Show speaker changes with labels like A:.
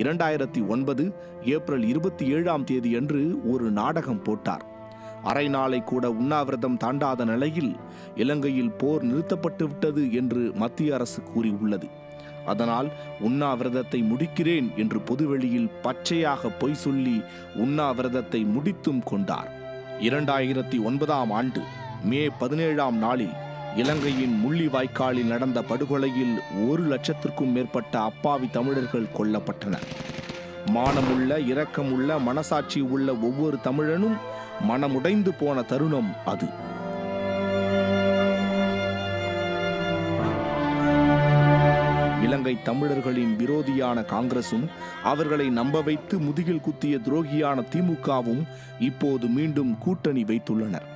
A: 2009 April 27 அன்று ஒரு நாடகம் போட்டார். அரை நாளை கூட உண்ணாவிரதம் தாண்டாத நிலையில் இலங்கையில் போர் நிறுத்தப்பட்டு விட்டது என்று மத்திய அரசு கூறியுள்ளது. அதனால் உண்ணாவிரதத்தை முடிக்கிறேன் என்று பொதுவெளியில் பச்சையாக பொய் சொல்லி உண்ணாவிரதத்தை முடித்தும் கொண்டார். 2009 ஆண்டு மே 17 நாளில் இலங்கையின் முள்ளிவாய்க்காலில் நடந்த படுகொலையில் 1,00,000க்கும் மேற்பட்ட அப்பாவி தமிழர்கள் கொல்லப்பட்டனர். மானமுள்ள, இரக்கமுள்ள, மனசாட்சி உள்ள ஒவ்வொரு தமிழனும் மனமுடைந்து போன தருணம் அது. இலங்கை தமிழர்களின் விரோதியான காங்கிரசும் அவர்களை நம்ப வைத்து முதுகில் குத்திய துரோகியான திமுகவும் இப்போது மீண்டும் கூட்டணி வைத்துள்ளனர்.